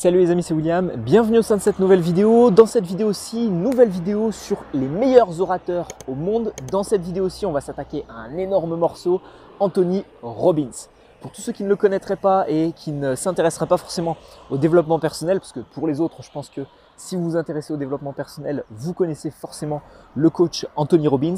Salut les amis, c'est William, bienvenue au sein de cette nouvelle vidéo. Dans cette vidéo-ci, nouvelle vidéo sur les meilleurs orateurs au monde. Dans cette vidéo-ci, on va s'attaquer à un énorme morceau, Anthony Robbins. Pour tous ceux qui ne le connaîtraient pas et qui ne s'intéresseraient pas forcément au développement personnel, parce que pour les autres, je pense que si vous vous intéressez au développement personnel, vous connaissez forcément le coach Anthony Robbins.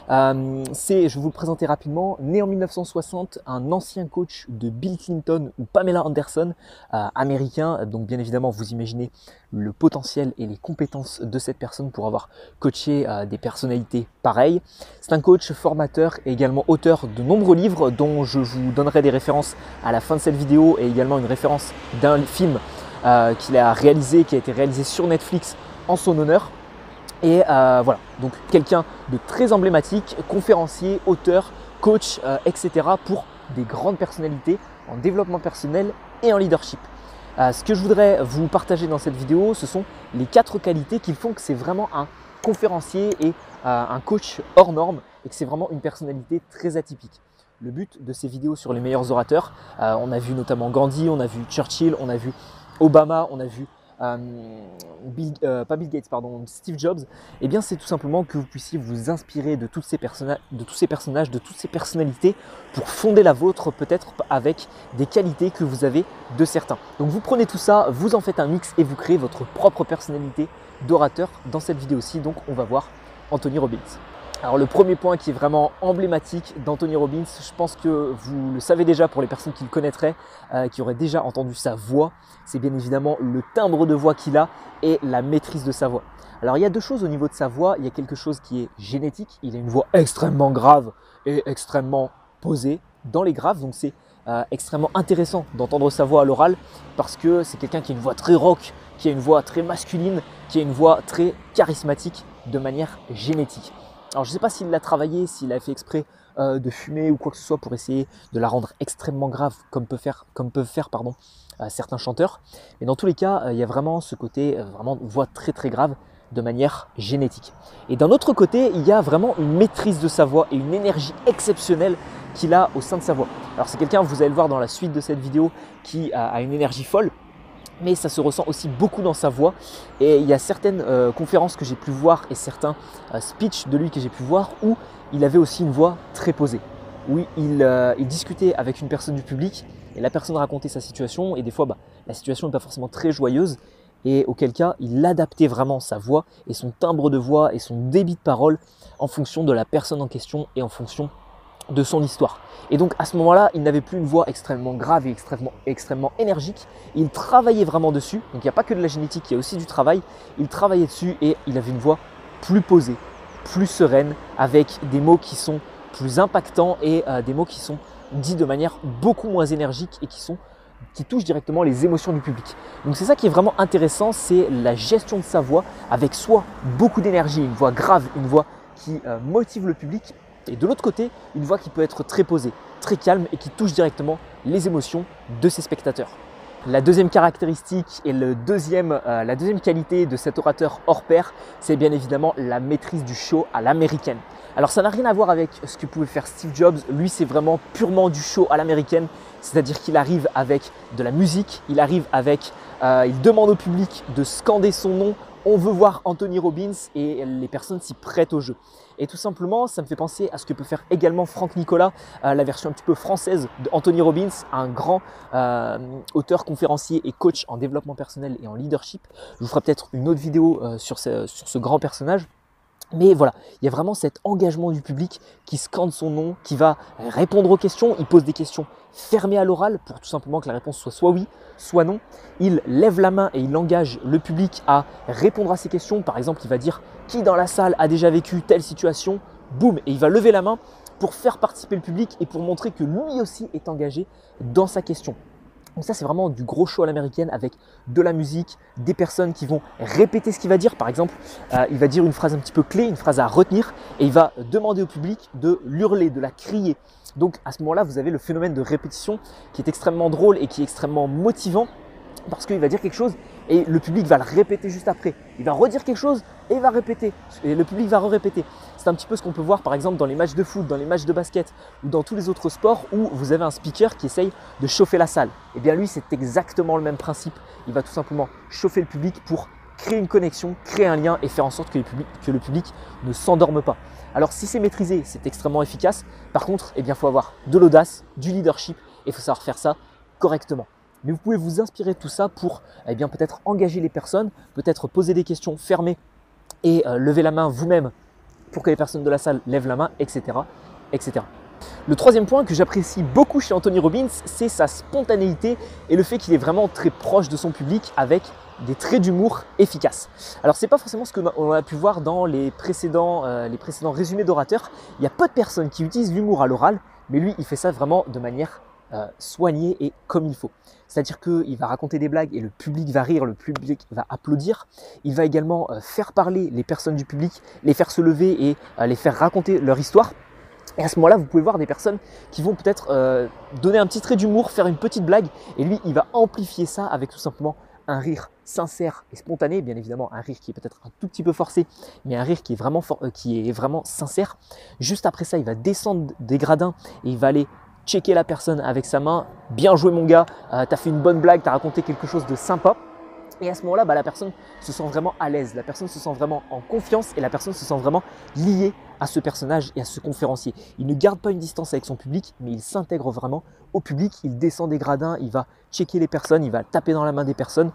Je vais vous le présenter rapidement. Né en 1960, un ancien coach de Bill Clinton ou Pamela Anderson, américain. Donc bien évidemment, vous imaginez le potentiel et les compétences de cette personne pour avoir coaché des personnalités pareilles. C'est un coach formateur et également auteur de nombreux livres dont je vous donnerai des références à la fin de cette vidéo et également une référence d'un film qu'il a réalisé, qui a été réalisé sur Netflix en son honneur. Et voilà, donc quelqu'un de très emblématique, conférencier, auteur, coach, etc. pour des grandes personnalités en développement personnel et en leadership. Ce que je voudrais vous partager dans cette vidéo, ce sont les 4 qualités qui font que c'est vraiment un conférencier et un coach hors norme et que c'est vraiment une personnalité très atypique. Le but de ces vidéos sur les meilleurs orateurs, on a vu notamment Gandhi, on a vu Churchill, on a vu Obama, on a vu Steve Jobs, et bien c'est tout simplement que vous puissiez vous inspirer de tous ces personnages, de toutes ces personnalités pour fonder la vôtre peut-être avec des qualités que vous avez de certains. Donc vous prenez tout ça, vous en faites un mix et vous créez votre propre personnalité d'orateur dans cette vidéo-ci. Donc on va voir Anthony Robbins. Alors le premier point qui est vraiment emblématique d'Anthony Robbins, je pense que vous le savez déjà pour les personnes qui le connaîtraient, qui auraient déjà entendu sa voix, c'est bien évidemment le timbre de voix qu'il a et la maîtrise de sa voix. Alors il y a deux choses au niveau de sa voix, il y a quelque chose qui est génétique, il a une voix extrêmement grave et extrêmement posée dans les graves, donc c'est extrêmement intéressant d'entendre sa voix à l'oral parce que c'est quelqu'un qui a une voix très rock, qui a une voix très masculine, qui a une voix très charismatique de manière génétique. Alors je ne sais pas s'il l'a travaillé, s'il a fait exprès de fumer ou quoi que ce soit pour essayer de la rendre extrêmement grave comme peuvent faire certains chanteurs. Mais dans tous les cas, il y a vraiment ce côté, vraiment voix très très grave de manière génétique. Et d'un autre côté, il y a vraiment une maîtrise de sa voix et une énergie exceptionnelle qu'il a au sein de sa voix. Alors c'est quelqu'un, vous allez le voir dans la suite de cette vidéo, qui a une énergie folle. Mais ça se ressent aussi beaucoup dans sa voix et il y a certaines conférences que j'ai pu voir et certains speeches de lui que j'ai pu voir où il avait aussi une voix très posée, où il discutait avec une personne du public et la personne racontait sa situation et des fois la situation n'est pas forcément très joyeuse et auquel cas il adaptait vraiment sa voix et son timbre de voix et son débit de parole en fonction de la personne en question et en fonction de son histoire. Et donc à ce moment-là, il n'avait plus une voix extrêmement grave et extrêmement énergique. Il travaillait vraiment dessus. Donc il n'y a pas que de la génétique, il y a aussi du travail. Il travaillait dessus et il avait une voix plus posée, plus sereine, avec des mots qui sont plus impactants et des mots qui sont dits de manière beaucoup moins énergique et qui touchent directement les émotions du public. Donc c'est ça qui est vraiment intéressant, c'est la gestion de sa voix avec soit beaucoup d'énergie, une voix grave, une voix qui motive le public, et de l'autre côté, une voix qui peut être très posée, très calme et qui touche directement les émotions de ses spectateurs. La deuxième caractéristique et la deuxième qualité de cet orateur hors pair, c'est bien évidemment la maîtrise du show à l'américaine. Alors ça n'a rien à voir avec ce que pouvait faire Steve Jobs, lui c'est vraiment purement du show à l'américaine, c'est-à-dire qu'il arrive avec de la musique, il demande au public de scander son nom. On veut voir Anthony Robbins et les personnes s'y prêtent au jeu. Et tout simplement, ça me fait penser à ce que peut faire également Franck Nicolas, la version un petit peu française d'Anthony Robbins, un grand auteur, conférencier et coach en développement personnel et en leadership. Je vous ferai peut-être une autre vidéo sur ce grand personnage. Mais voilà, il y a vraiment cet engagement du public qui scande son nom, qui va répondre aux questions. Il pose des questions fermées à l'oral pour tout simplement que la réponse soit oui, soit non. Il lève la main et il engage le public à répondre à ces questions. Par exemple, il va dire qui dans la salle a déjà vécu telle situation, boum, et il va lever la main pour faire participer le public et pour montrer que lui aussi est engagé dans sa question. Donc ça, c'est vraiment du gros show à l'américaine avec de la musique, des personnes qui vont répéter ce qu'il va dire. Par exemple, il va dire une phrase un petit peu clé, une phrase à retenir et il va demander au public de l'hurler, de la crier. Donc à ce moment-là, vous avez le phénomène de répétition qui est extrêmement drôle et qui est extrêmement motivant parce qu'il va dire quelque chose et le public va le répéter juste après. Il va redire quelque chose et il va répéter. Et le public va répéter. C'est un petit peu ce qu'on peut voir par exemple dans les matchs de foot, dans les matchs de basket ou dans tous les autres sports où vous avez un speaker qui essaye de chauffer la salle. Et bien lui, c'est exactement le même principe. Il va tout simplement chauffer le public pour créer une connexion, créer un lien et faire en sorte que le public ne s'endorme pas. Alors si c'est maîtrisé, c'est extrêmement efficace. Par contre, eh bien, il faut avoir de l'audace, du leadership et il faut savoir faire ça correctement. Mais vous pouvez vous inspirer de tout ça pour eh bien, peut-être engager les personnes, peut-être poser des questions fermées et lever la main vous-même pour que les personnes de la salle lèvent la main, etc. etc. Le troisième point que j'apprécie beaucoup chez Anthony Robbins, c'est sa spontanéité et le fait qu'il est vraiment très proche de son public avec des traits d'humour efficaces. Alors c'est pas forcément ce qu'on a pu voir dans les précédents résumés d'orateurs. Il y a peu de personnes qui utilisent l'humour à l'oral, mais lui il fait ça vraiment de manière soignée et comme il faut. C'est-à-dire qu'il va raconter des blagues et le public va rire, le public va applaudir. Il va également faire parler les personnes du public, les faire se lever et les faire raconter leur histoire. Et à ce moment-là, vous pouvez voir des personnes qui vont peut-être donner un petit trait d'humour, faire une petite blague et lui, il va amplifier ça avec tout simplement un rire sincère et spontané, bien évidemment un rire qui est peut-être un tout petit peu forcé, mais un rire qui est vraiment sincère. Juste après ça, il va descendre des gradins et il va aller checker la personne avec sa main. Bien joué mon gars, t'as fait une bonne blague, t'as raconté quelque chose de sympa. Et à ce moment-là, la personne se sent vraiment à l'aise, la personne se sent vraiment en confiance et la personne se sent vraiment liée à ce personnage et à ce conférencier. Il ne garde pas une distance avec son public, mais il s'intègre vraiment au public, il descend des gradins, il va checker les personnes, il va taper dans la main des personnes.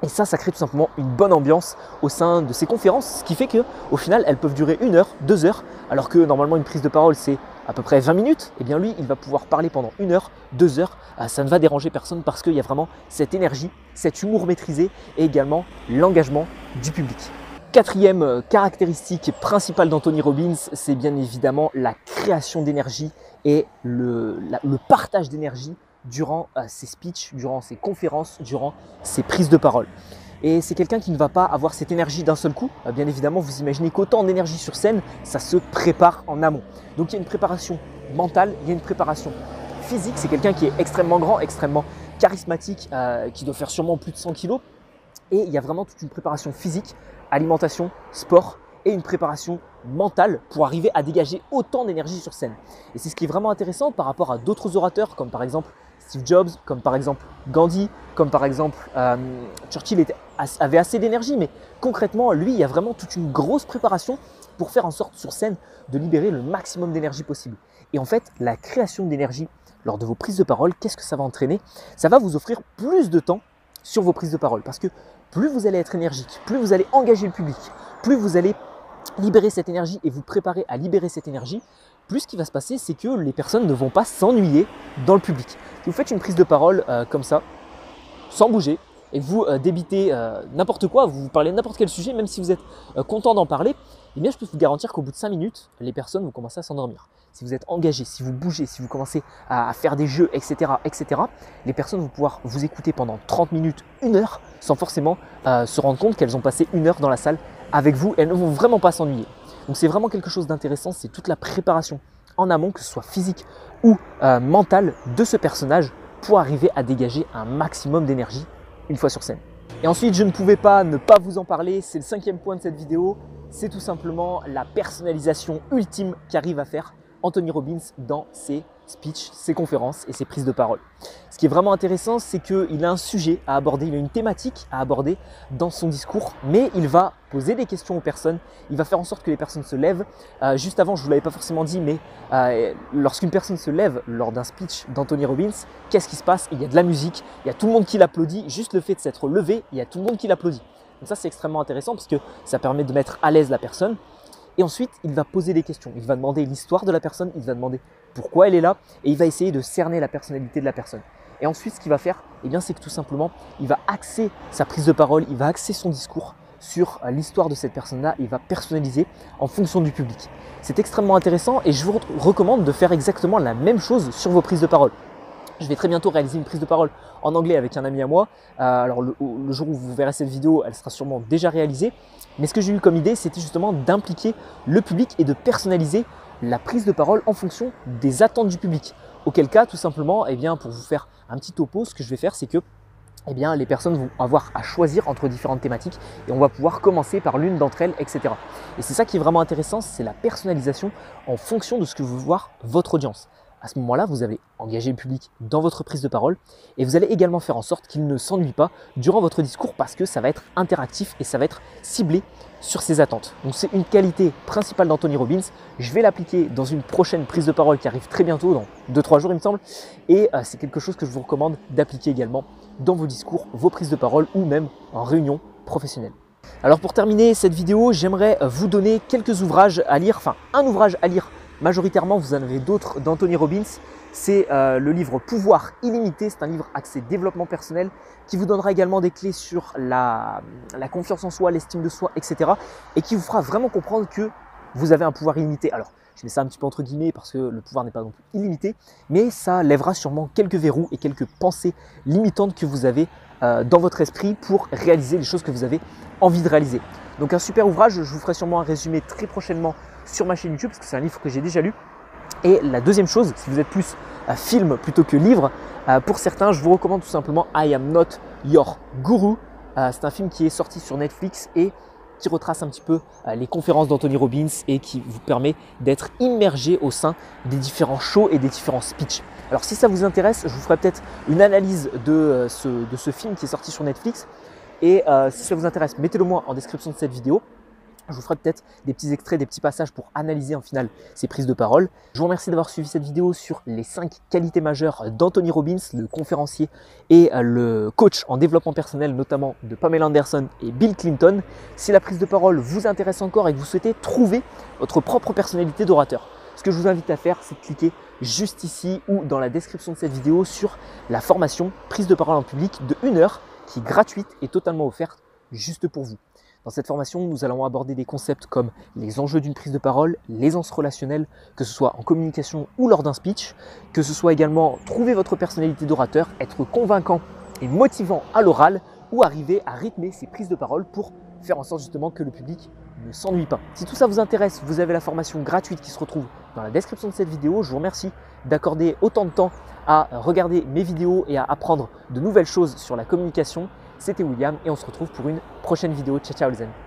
Et ça crée tout simplement une bonne ambiance au sein de ces conférences, ce qui fait qu'au final, elles peuvent durer 1 heure, 2 heures, alors que normalement une prise de parole, c'est à peu près 20 minutes. Et bien lui, il va pouvoir parler pendant 1 heure, 2 heures, ça ne va déranger personne parce qu'il y a vraiment cette énergie, cet humour maîtrisé et également l'engagement du public. Quatrième caractéristique principale d'Anthony Robbins, c'est bien évidemment la création d'énergie et le partage d'énergie durant ses speeches, durant ses conférences, durant ses prises de parole. Et c'est quelqu'un qui ne va pas avoir cette énergie d'un seul coup. Bien évidemment, vous imaginez qu'autant d'énergie sur scène, ça se prépare en amont. Donc il y a une préparation mentale, il y a une préparation physique. C'est quelqu'un qui est extrêmement grand, extrêmement charismatique, qui doit faire sûrement plus de 100 kilos. Et il y a vraiment toute une préparation physique, alimentation, sport et une préparation mentale pour arriver à dégager autant d'énergie sur scène. Et c'est ce qui est vraiment intéressant par rapport à d'autres orateurs comme par exemple Steve Jobs, comme par exemple Gandhi, comme par exemple Churchill avait assez d'énergie, mais concrètement, lui, il y a vraiment toute une grosse préparation pour faire en sorte sur scène de libérer le maximum d'énergie possible. Et en fait, la création d'énergie lors de vos prises de parole, qu'est-ce que ça va entraîner? Ça va vous offrir plus de temps sur vos prises de parole parce que plus vous allez être énergique, plus vous allez engager le public, plus vous allez libérer cette énergie et vous préparer à libérer cette énergie, plus ce qui va se passer, c'est que les personnes ne vont pas s'ennuyer dans le public. Si vous faites une prise de parole comme ça, sans bouger, et que vous débitez n'importe quoi, vous parlez de n'importe quel sujet, même si vous êtes content d'en parler, eh bien je peux vous garantir qu'au bout de 5 minutes, les personnes vont commencer à s'endormir. Si vous êtes engagé, si vous bougez, si vous commencez à faire des jeux, etc., les personnes vont pouvoir vous écouter pendant 30 minutes, 1 heure, sans forcément se rendre compte qu'elles ont passé 1 heure dans la salle avec vous. Elles ne vont vraiment pas s'ennuyer. Donc c'est vraiment quelque chose d'intéressant, c'est toute la préparation en amont, que ce soit physique ou mentale, de ce personnage pour arriver à dégager un maximum d'énergie une fois sur scène. Et ensuite, je ne pouvais pas ne pas vous en parler, c'est le 5e point de cette vidéo, c'est tout simplement la personnalisation ultime qu'arrive à faire Anthony Robbins dans ses speeches, ses conférences et ses prises de parole. Ce qui est vraiment intéressant, c'est qu'il a un sujet à aborder, il a une thématique à aborder dans son discours, mais il va poser des questions aux personnes, il va faire en sorte que les personnes se lèvent. Juste avant, je ne vous l'avais pas forcément dit, mais lorsqu'une personne se lève lors d'un speech d'Anthony Robbins, qu'est-ce qui se passe? Il y a de la musique, il y a tout le monde qui l'applaudit, juste le fait de s'être levé, il y a tout le monde qui l'applaudit. Donc ça, c'est extrêmement intéressant parce que ça permet de mettre à l'aise la personne. Et ensuite, il va poser des questions. Il va demander l'histoire de la personne, il va demander pourquoi elle est là et il va essayer de cerner la personnalité de la personne. Et ensuite, ce qu'il va faire, eh bien, c'est que tout simplement, il va axer sa prise de parole, il va axer son discours sur l'histoire de cette personne-là, il va personnaliser en fonction du public. C'est extrêmement intéressant et je vous recommande de faire exactement la même chose sur vos prises de parole. Je vais très bientôt réaliser une prise de parole en anglais avec un ami à moi. Alors le jour où vous verrez cette vidéo, elle sera sûrement déjà réalisée. Mais ce que j'ai eu comme idée, c'était justement d'impliquer le public et de personnaliser la prise de parole en fonction des attentes du public. Auquel cas, tout simplement, eh bien, pour vous faire un petit topo, ce que je vais faire, c'est que eh bien, les personnes vont avoir à choisir entre différentes thématiques et on va pouvoir commencer par l'une d'entre elles, etc. Et c'est ça qui est vraiment intéressant, c'est la personnalisation en fonction de ce que veut voir votre audience. À ce moment-là, vous allez engager le public dans votre prise de parole et vous allez également faire en sorte qu'il ne s'ennuie pas durant votre discours parce que ça va être interactif et ça va être ciblé sur ses attentes. Donc c'est une qualité principale d'Anthony Robbins. Je vais l'appliquer dans une prochaine prise de parole qui arrive très bientôt, dans 2-3 jours il me semble. Et c'est quelque chose que je vous recommande d'appliquer également dans vos discours, vos prises de parole ou même en réunion professionnelle. Alors pour terminer cette vidéo, j'aimerais vous donner quelques ouvrages à lire, enfin un ouvrage à lire majoritairement, vous en avez d'autres d'Anthony Robbins. C'est le livre Pouvoir illimité, c'est un livre axé développement personnel qui vous donnera également des clés sur la confiance en soi, l'estime de soi, etc. et qui vous fera vraiment comprendre que vous avez un pouvoir illimité. Alors, je mets ça un petit peu entre guillemets parce que le pouvoir n'est pas non plus illimité, mais ça lèvera sûrement quelques verrous et quelques pensées limitantes que vous avez dans votre esprit pour réaliser les choses que vous avez envie de réaliser. Donc un super ouvrage, je vous ferai sûrement un résumé très prochainement sur ma chaîne YouTube parce que c'est un livre que j'ai déjà lu. Et la deuxième chose, si vous êtes plus film plutôt que livre, pour certains, je vous recommande tout simplement I Am Not Your Guru. C'est un film qui est sorti sur Netflix et qui retrace un petit peu les conférences d'Anthony Robbins et qui vous permet d'être immergé au sein des différents shows et des différents speeches. Alors si ça vous intéresse, je vous ferai peut-être une analyse de ce film qui est sorti sur Netflix. Et si ça vous intéresse, mettez-le moi en description de cette vidéo. Je vous ferai peut-être des petits extraits, des petits passages pour analyser en final ces prises de parole. Je vous remercie d'avoir suivi cette vidéo sur les 5 qualités majeures d'Anthony Robbins, le conférencier et le coach en développement personnel, notamment de Pamela Anderson et Bill Clinton. Si la prise de parole vous intéresse encore et que vous souhaitez trouver votre propre personnalité d'orateur, ce que je vous invite à faire, c'est de cliquer juste ici ou dans la description de cette vidéo sur la formation prise de parole en public de 1 heure qui est gratuite et totalement offerte juste pour vous. Dans cette formation, nous allons aborder des concepts comme les enjeux d'une prise de parole, l'aisance relationnelle, que ce soit en communication ou lors d'un speech, que ce soit également trouver votre personnalité d'orateur, être convaincant et motivant à l'oral ou arriver à rythmer ses prises de parole pour faire en sorte justement que le public ne s'ennuie pas. Si tout ça vous intéresse, vous avez la formation gratuite qui se retrouve dans la description de cette vidéo. Je vous remercie d'accorder autant de temps à regarder mes vidéos et à apprendre de nouvelles choses sur la communication. C'était William et on se retrouve pour une prochaine vidéo. Ciao, ciao les amis.